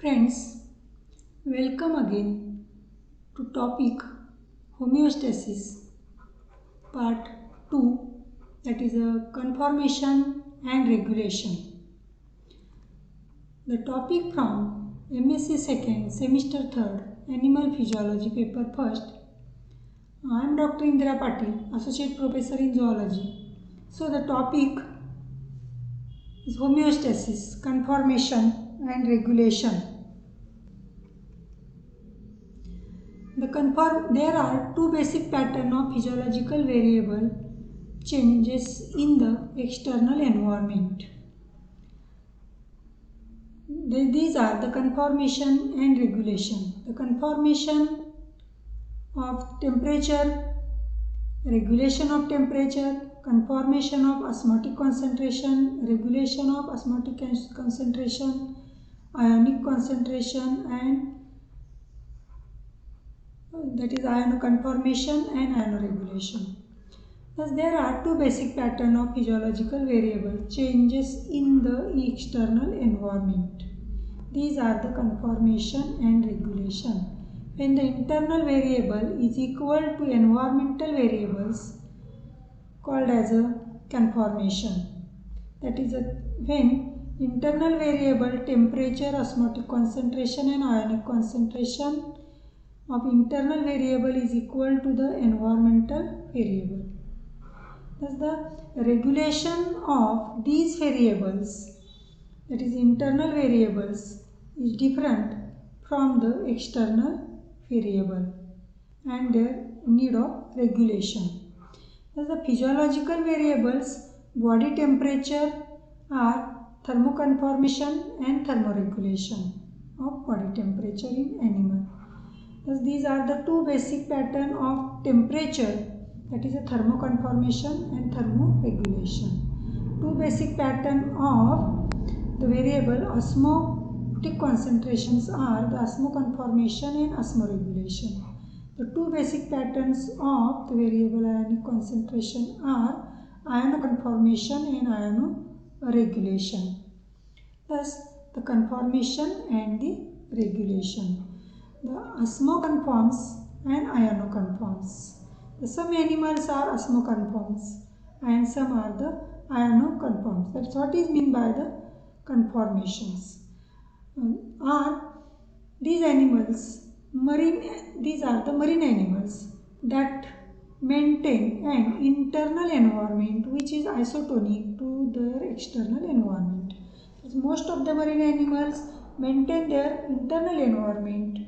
Friends, welcome again to topic homeostasis part 2, that is a conformation and regulation. The topic from MSc 2nd semester 3rd Animal Physiology paper 1st. I am Dr. Indira Patil, Associate Professor in Zoology. So the topic is homeostasis, conformation and regulation. There are two basic patterns of physiological variable changes in the external environment. These are the conformation and regulation. The conformation of temperature, regulation of temperature, conformation of osmotic concentration, regulation of osmotic concentration, ionic concentration, and that is conformation and ionoregulation. Thus, there are two basic patterns of physiological variable changes in the external environment. These are the conformation and regulation. When the internal variable is equal to environmental variables called as a conformation. That is when internal variable temperature, osmotic concentration and ionic concentration of internal variable is equal to the environmental variable. Thus, the regulation of these variables, that is internal variables, is different from the external variable and their need of regulation. Thus, the physiological variables, body temperature, are thermoconformation and thermoregulation of body temperature in animal. Thus, these are the two basic patterns of temperature, that is a thermoconformation and thermoregulation. Two basic patterns of the variable osmotic concentrations are the osmoconformation and osmoregulation. The two basic patterns of the variable ionic concentration are ionoconformation and ionoregulation. Thus, the conformation and the regulation. The osmoconforms and ionoconforms. Some animals are osmoconforms and some are the ionoconforms. That's what is meant by the conformations. These are the marine animals that maintain an internal environment which is isotonic to their external environment. Most of the marine animals maintain their internal environment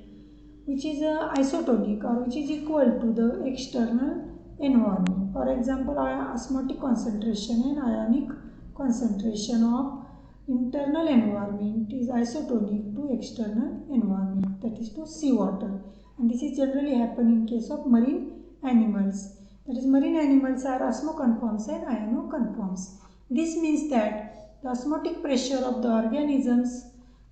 which is isotonic or which is equal to the external environment. For example, osmotic concentration and ionic concentration of internal environment is isotonic to external environment, that is to seawater, and this is generally happen in case of marine animals. That is, marine animals are osmoconforms and ionoconforms. This means that the osmotic pressure of the organism's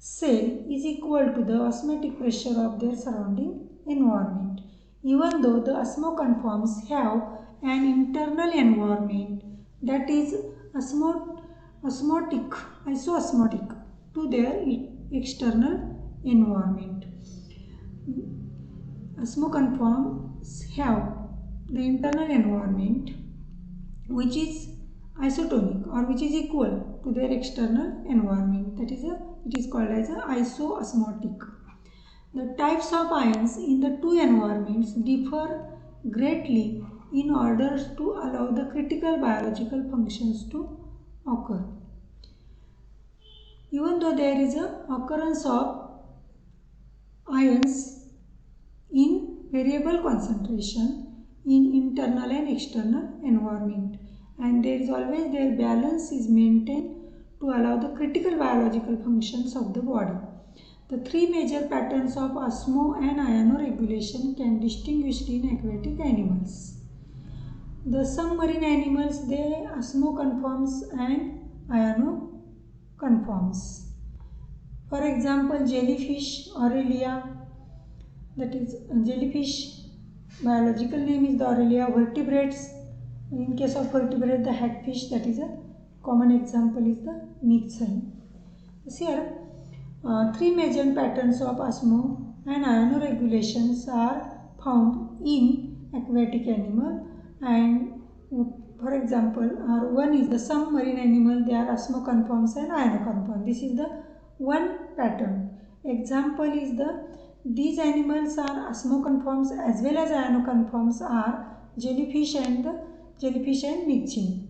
cell is equal to the osmotic pressure of their surrounding environment. Even though the osmoconforms have an internal environment that is isoosmotic to their external environment. Osmoconforms have the internal environment which is isotonic or which is equal to their external environment. That is, it is called as isoosmotic. The types of ions in the two environments differ greatly in order to allow the critical biological functions to occur. Even though there is an occurrence of ions in variable concentration in internal and external environment, and there is always their balance is maintained to allow the critical biological functions of the body. The three major patterns of osmo and ionoregulation can be distinguished in aquatic animals. The some marine animals, they osmoconforms and ionoconforms. For example, jellyfish, Aurelia, that is jellyfish, biological name is the Aurelia. Vertebrates, in case of vertebrate, the hagfish, that is a common example is the myxine. Here, Three major patterns of osmo and ionoregulations are found in aquatic animal, and for example, one is the some marine animal, they are osmoconforms and ionoconform. This is the one pattern. Example is these animals are osmoconforms as well as ionoconforms are jellyfish and milching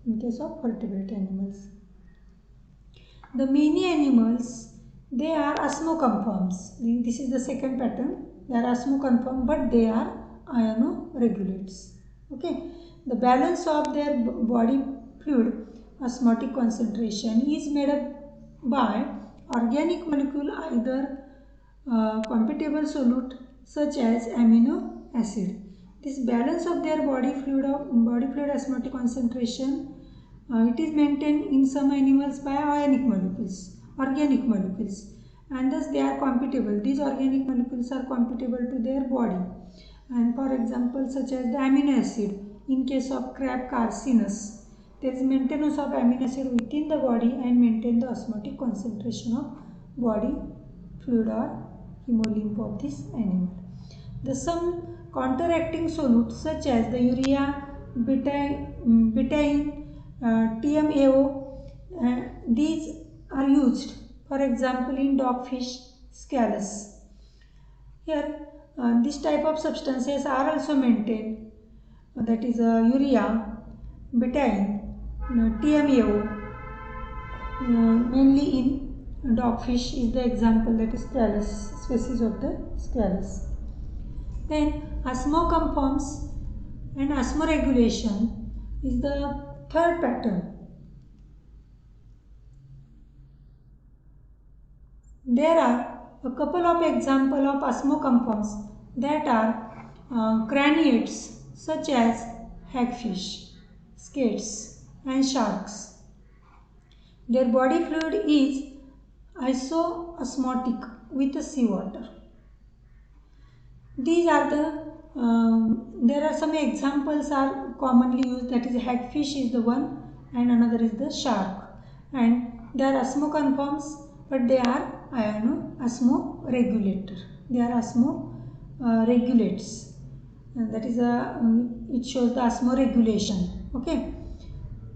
in case of vertebrate animals. The many animals, they are osmoconforms. This is the second pattern. They are osmoconform, but they are ionoregulates. Okay. The balance of their body fluid osmotic concentration is made up by organic molecule, either compatible solute such as amino acid. This balance of their body fluid osmotic concentration, it is maintained in some animals by organic molecules, and thus they are compatible. These organic molecules are compatible to their body, and for example, such as the amino acid. In case of crab carcinus, there is maintenance of amino acid within the body and maintain the osmotic concentration of body fluid or hemolymph of this animal. The some counteracting solutes such as the urea, betaine, TMAO, these are used, for example, in dogfish scalus. Here, this type of substances are also maintained, that is urea, betaine, TMAO, mainly in dogfish is the example, that is scalus, species of the scalus. Then osmoconforms and osmoregulation is the third pattern. There are a couple of examples of osmoconforms that are craniates such as hagfish, skates and sharks. Their body fluid is isoosmotic with the seawater. These are there are some examples are commonly used, that is hagfish is the one and another is the shark, and they are osmoconforms but they are osmoregulator. They are osmoregulates, that is it shows the osmoregulation. Okay,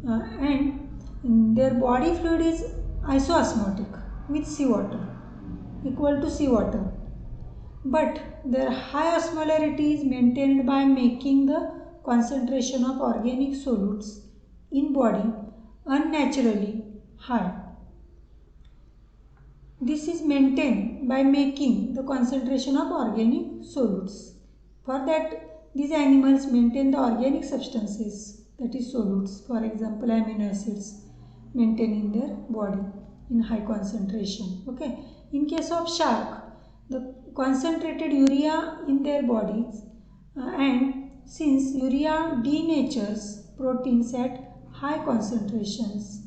and their body fluid is isoosmotic with seawater, equal to seawater, but their high osmolarity is maintained by making the concentration of organic solutes in body unnaturally high. This is maintained by making the concentration of organic solutes. For that, these animals maintain the organic substances, that is solutes, for example amino acids, maintain in their body in high concentration. Okay. In case of shark, the concentrated urea in their bodies, and since urea denatures proteins at high concentrations,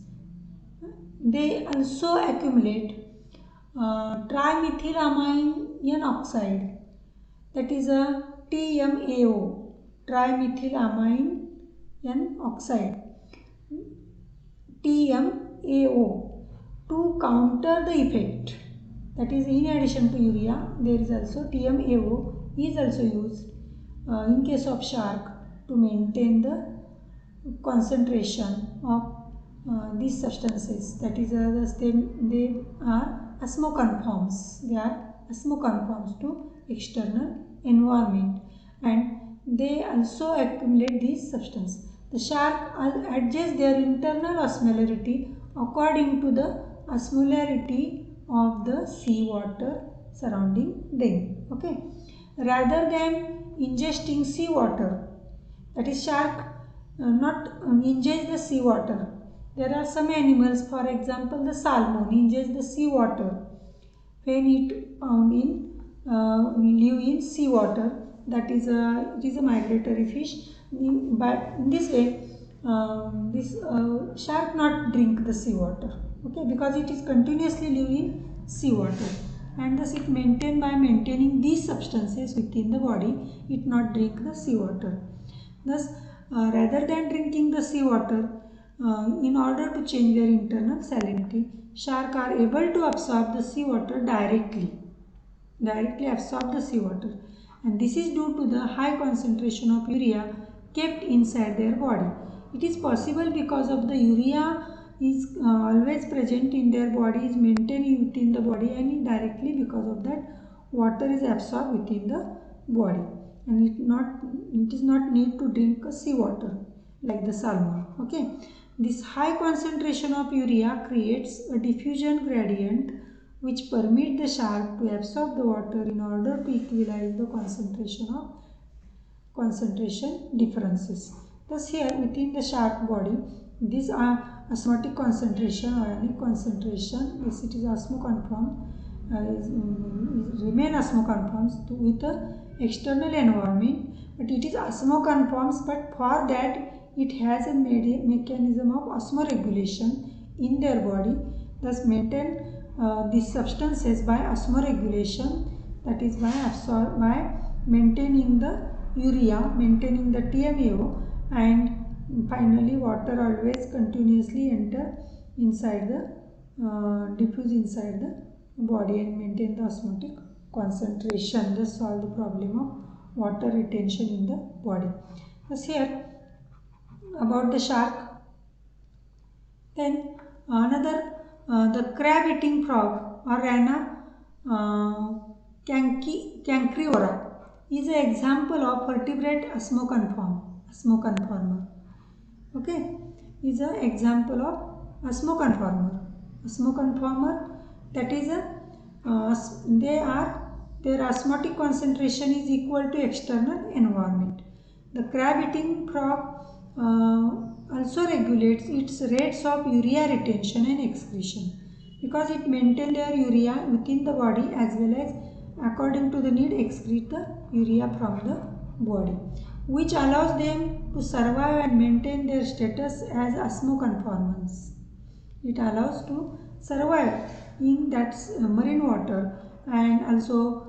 they also accumulate trimethylamine oxide, that is a TMAO, trimethylamine oxide, TMAO, to counter the effect. That is, in addition to urea, there is also TMAO is also used in case of shark to maintain the concentration of these substances. That is, they are osmoconforms. They are osmoconforms to external environment, and they also accumulate these substances. The shark adjusts their internal osmolarity according to the osmolarity of the seawater surrounding them. Okay, rather than ingesting seawater, that is shark not ingest the seawater. There are some animals, for example the salmon, ingest the seawater when it found in live in seawater. That is it is a migratory fish. But in this way, this shark not drink the seawater. Okay, because it is continuously live in seawater, and thus it maintain by maintaining these substances within the body, it not drink the seawater. Thus, rather than drinking the seawater, in order to change their internal salinity, sharks are able to absorb the seawater directly absorb the seawater, and this is due to the high concentration of urea kept inside their body. It is possible because of the urea is always present in their body, is maintained within the body, and directly because of that water is absorbed within the body, and it is not need to drink seawater like the salmon. Okay, this high concentration of urea creates a diffusion gradient which permit the shark to absorb the water in order to equalize the concentration differences. Thus here within the shark body, these are osmotic concentration, ionic concentration, this it is osmoconform, remain osmoconforms with the external environment, but it is osmoconforms, but for that it has a mechanism of osmoregulation in their body, thus maintain these substances by osmoregulation, that is by maintaining the urea, maintaining the TMAO, and finally water always continuously enter inside the diffuse inside the body and maintain the osmotic concentration, thus solve the problem of water retention in the body. Thus here about the shark. Then another the crab eating frog or Rana cancrivora is an example of vertebrate osmoconformer. Okay, is an example of osmoconformer, that is their osmotic concentration is equal to external environment. The crab eating frog also regulates its rates of urea retention and excretion, because it maintains their urea within the body as well as according to the need excrete the urea from the body, which allows them to survive and maintain their status as osmoconformants. It allows to survive in that marine water and also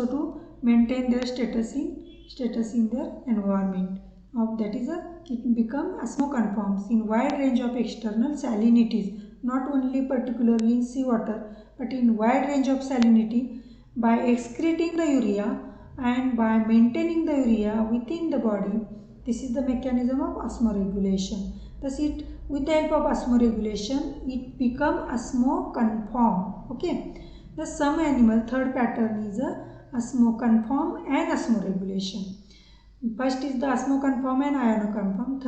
to maintain their status in their environment. That is it become osmoconforms in wide range of external salinities, not only particularly in seawater but in wide range of salinity, by excreting the urea and by maintaining the urea within the body. This is the mechanism of osmoregulation. Thus it, with the help of osmoregulation, it become osmoconform. Okay. The some animal, third pattern is a osmoconform and osmoregulation. First is the osmoconform and ionoconform.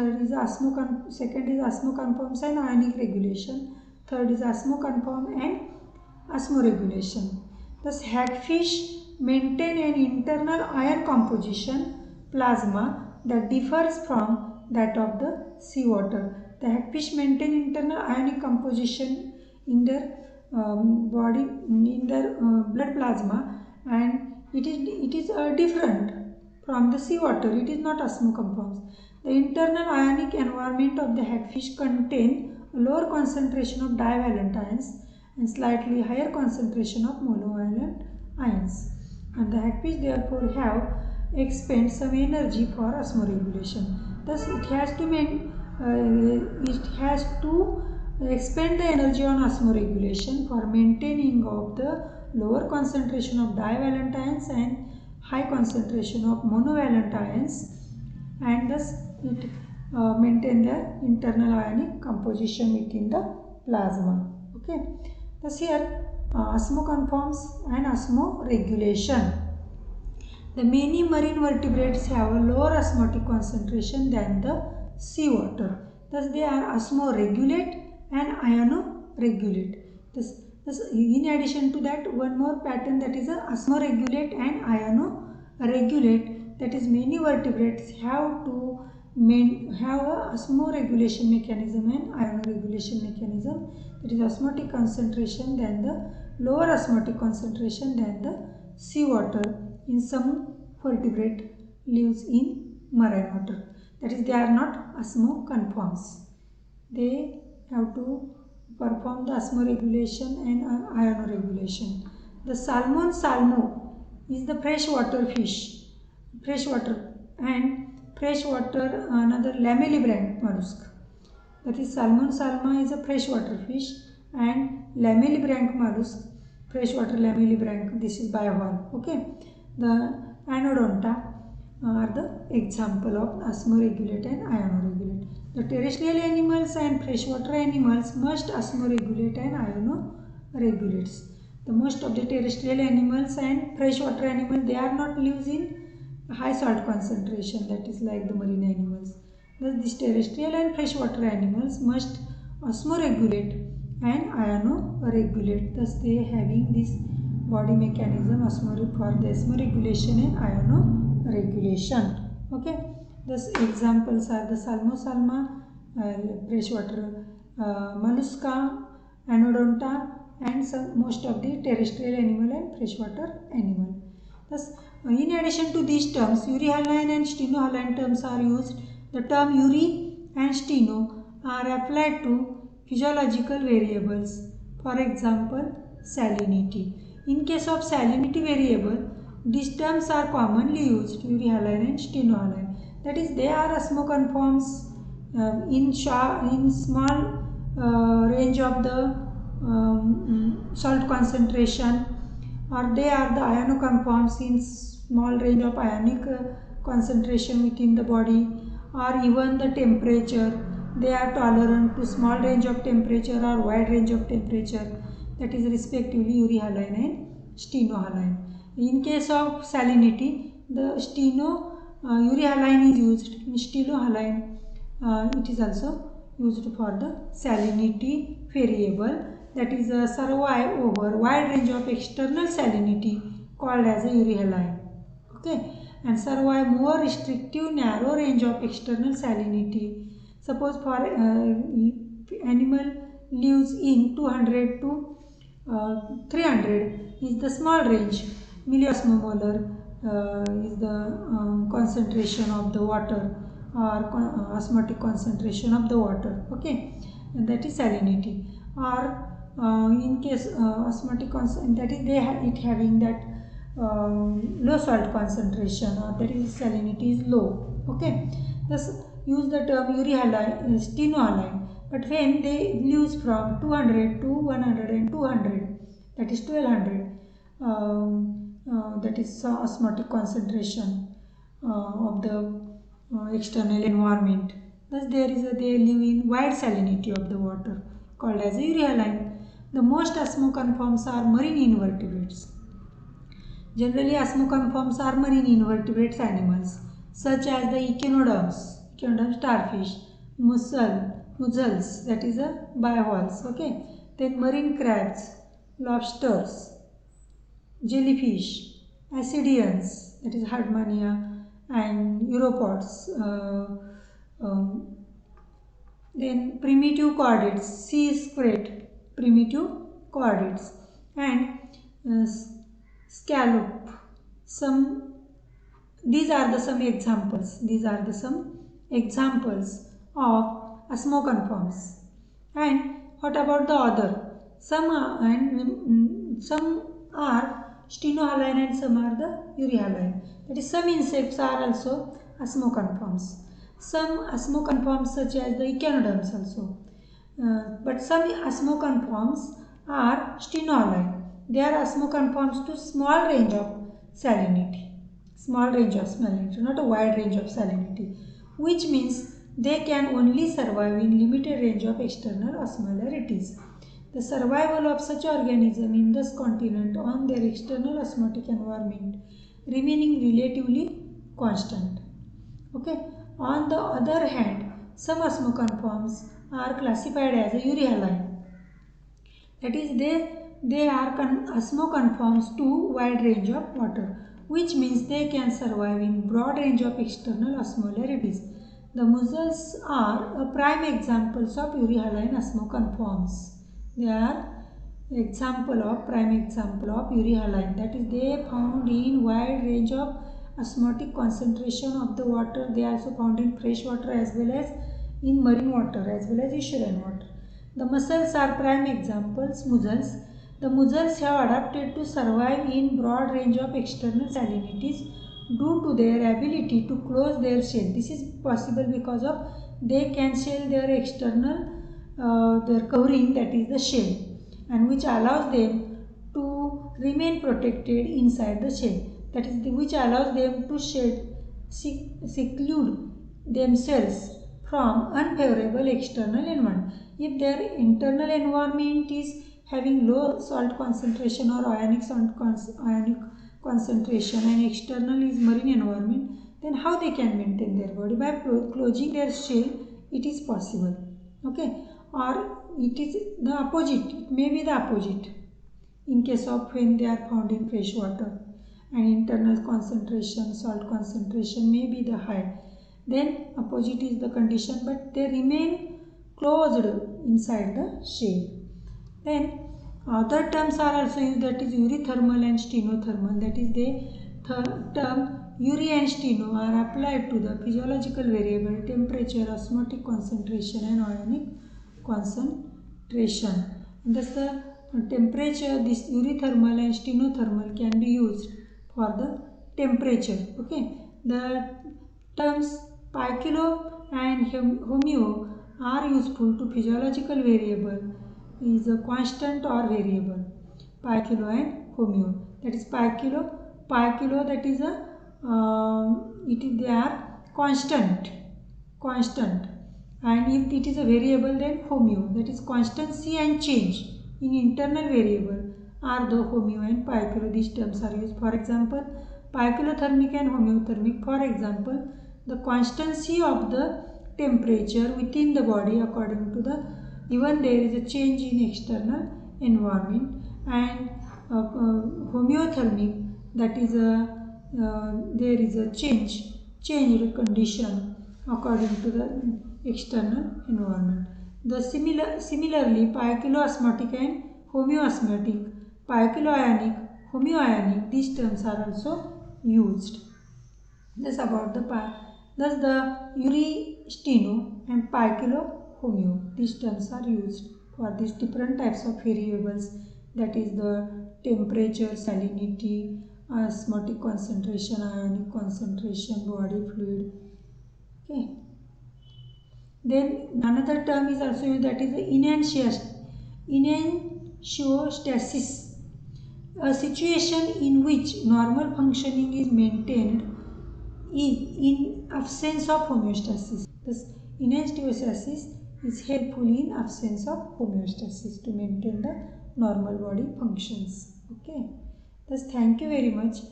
Second is osmoconforms and ionic regulation. Third is osmoconform and osmoregulation. Thus hagfish maintain an internal ion composition plasma that differs from that of the seawater. The hagfish maintain internal ionic composition in their body, in their blood plasma, and it is different from the seawater. It is not osmoconforms. The internal ionic environment of the hagfish contain a lower concentration of divalent ions and slightly higher concentration of monovalent ions, and the hagfish therefore have expend some energy for osmoregulation. Thus it has to expend the energy on osmoregulation for maintaining of the lower concentration of divalent ions and high concentration of monovalent ions, and thus it maintain the internal ionic composition within the plasma. Okay. Thus here osmoconforms and osmoregulation. The many marine vertebrates have a lower osmotic concentration than the seawater. Thus they are osmoregulate and ionoregulate. Thus in addition to that, one more pattern, that is a osmoregulate and ionoregulate, that is many vertebrates have a osmoregulation mechanism and ionoregulation mechanism, that is osmotic concentration than the lower osmotic concentration than the seawater in some vertebrate lives in marine water. That is, they are not osmoconforms. They have to perform the osmoregulation and ionoregulation. The salmon salmo is the freshwater fish, another lamellibrand mollusk. That is salmon salma is a freshwater fish, and lamellibranch mollusk, freshwater lamellibranch, this is bivalve. Okay, the anodonta are the example of osmoregulate and ionoregulate. The terrestrial animals and freshwater animals must osmoregulate and ionoregulates. The most of the terrestrial animals and freshwater animals, they are not lives in high salt concentration, that is like the marine animals. Thus these terrestrial and freshwater animals must osmoregulate and ionoregulate. Thus they having this body mechanism for the osmoregulation and ionoregulation. Okay. Thus examples are the salmo-salma, freshwater mollusca, anodonta, and most of the terrestrial animal and freshwater animal. Thus, in addition to these terms, euryhaline and stenohaline terms are used. The term eury and steno are applied to physiological variables. For example, salinity. In case of salinity variable, these terms are commonly used, euryhaline and stenohaline. That is, they are osmoconforms in small range of the salt concentration, or they are the ionoconforms in small range of ionic concentration within the body, or even the temperature. They are tolerant to small range of temperature or wide range of temperature, that is respectively euryhaline and stenohaline. In case of salinity, the euryhaline is used. In stenohaline, it is also used for the salinity variable, that is survive over wide range of external salinity called as a euryhaline. Okay, and survive more restrictive narrow range of external salinity. Suppose for animal lives in 200 to 300 is the small range. Milliosmolar is the concentration of the water, or osmotic concentration of the water. Okay, and that is salinity. Or in case osmotic concentration, that is it having that low salt concentration, or that is salinity is low. Okay, thus use the term euryhaline, stenohaline. But when they lose from 200 to 100 and 200, that is 1200, that is osmotic concentration of the external environment. Thus they live in wide salinity of the water called as a euryhaline. The most osmoconforms are marine invertebrates. Generally, osmoconforms are marine invertebrates animals such as the echinoderms starfish, mussels, that is a bivalves. Okay, then marine crabs, lobsters, jellyfish, ascidians, that is Hardmania, and uropods. Then primitive chordates, sea squid, primitive chordates, and scallop. These are the some examples. These are the some examples of osmoconforms. And what about the other? Some are stenohaline and some are the euryhaline. That is, some insects are also osmoconforms. Some osmoconforms such as the echinoderms also. But some osmoconforms are stenohaline. They are osmoconforms to small range of salinity. Small range of salinity, not a wide range of salinity. Which means they can only survive in limited range of external osmolarities. The survival of such organism in this continent on their external osmotic environment remaining relatively constant. Okay. On the other hand, some osmoconforms are classified as a euryhaline. That is, they are osmoconforms to wide range of water, which means they can survive in broad range of external osmolarities. The mussels are a prime examples of euryhaline osmoconforms. They are prime example of euryhaline. That is, they found in wide range of osmotic concentration of the water. They are also found in fresh water as well as in marine water as well as ocean water. The mussels are prime examples. The mussels have adapted to survive in broad range of external salinities due to their ability to close their shell. This is possible because of they can shell their external their covering, that is the shell, and which allows them to remain protected inside the shell, that is which allows them to seclude themselves from unfavorable external environment. If their internal environment is having low salt concentration or ionic concentration and external is marine environment, then how they can maintain their body? By closing their shell, it is possible. Okay, or it is the opposite, it may be the opposite in case of when they are found in fresh water and internal concentration, salt concentration may be the high, then opposite is the condition, but they remain closed inside the shell. Then other terms are also used, that is eurythermal and stenothermal, that is the term Uri and steno are applied to the physiological variable temperature, osmotic concentration and ionic concentration. And thus the temperature, this eurythermal and stenothermal can be used for the temperature. Okay, the terms pi kilo and homeo are useful to physiological variable is a constant or variable. Pi kilo and homeo, that is pi kilo that is a they are constant, and if it is a variable then homeo, that is constancy and change in internal variable are the homeo and pi kilo. These terms are used. For example, pi kilothermic and homeothermic. For example, the constancy of the temperature within the body according to the even there is a change in external environment, and homeothermic, that is a there is a changed condition according to the external environment. Similarly, pi kilo osmotic and homeosmotic, pi kilo ionic, homeoionic, these terms are also used. Thus the Uri steno and pi kilo homeo, these terms are used for these different types of variables, that is the temperature, salinity, osmotic concentration, ionic concentration, body fluid. Okay. Then another term is also used, that is the enantiostasis, a situation in which normal functioning is maintained in absence of homeostasis. Thus, enantiostasis is helpful in absence of homeostasis to maintain the normal body functions. Okay. Thus, thank you very much.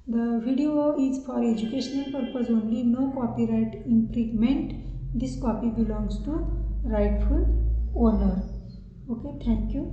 The video is for educational purpose only, no copyright infringement. This copy belongs to rightful owner. Okay, thank you.